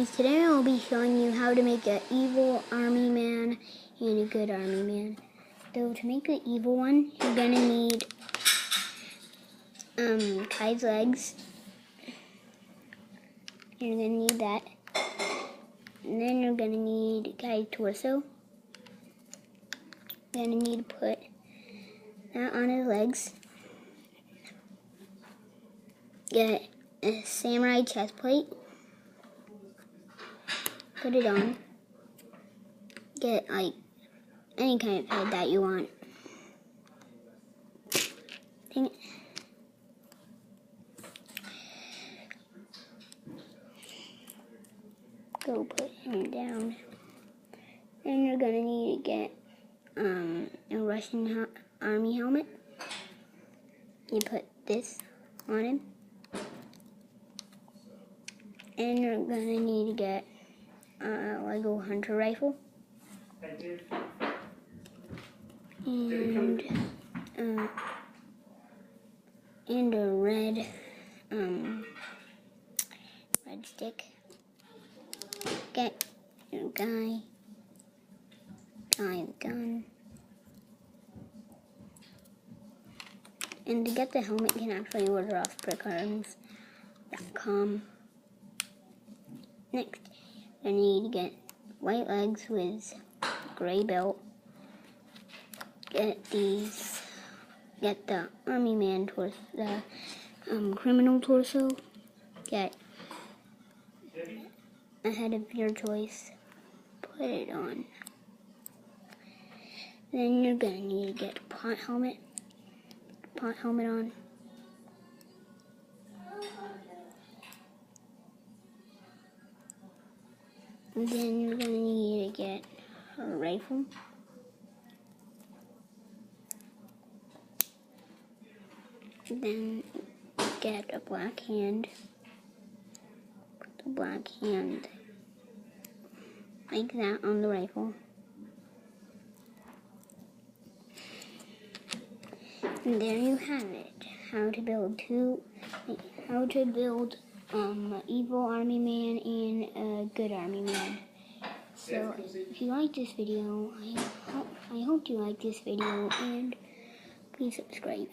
guys, today I'll be showing you how to make an evil army man and a good army man. So to make the evil one, you're gonna need Kai's legs. You're gonna need that. And then you're gonna need Kai's torso. You're gonna need to put that on his legs. Get a samurai chest plate. Put it on. Get like any kind of head that you want. Go put him down. Then you're gonna need to get a Russian army helmet. You put this on him. And you're gonna need to get a Lego hunter rifle. And a red stick. Get your Kai's gun. And to get the helmet, you can actually order off brickarms.com. Next, you need to get white legs with gray belt. Get the army man torso, the criminal torso. Get a head of your choice. Put it on. Then you're gonna need to get a pot helmet on. And then you're gonna need to get a rifle. Then get a black hand. Put the black hand like that on the rifle. And there you have it. How to build an evil army man and a good army man. So if you like this video, I hope you like this video, and please subscribe.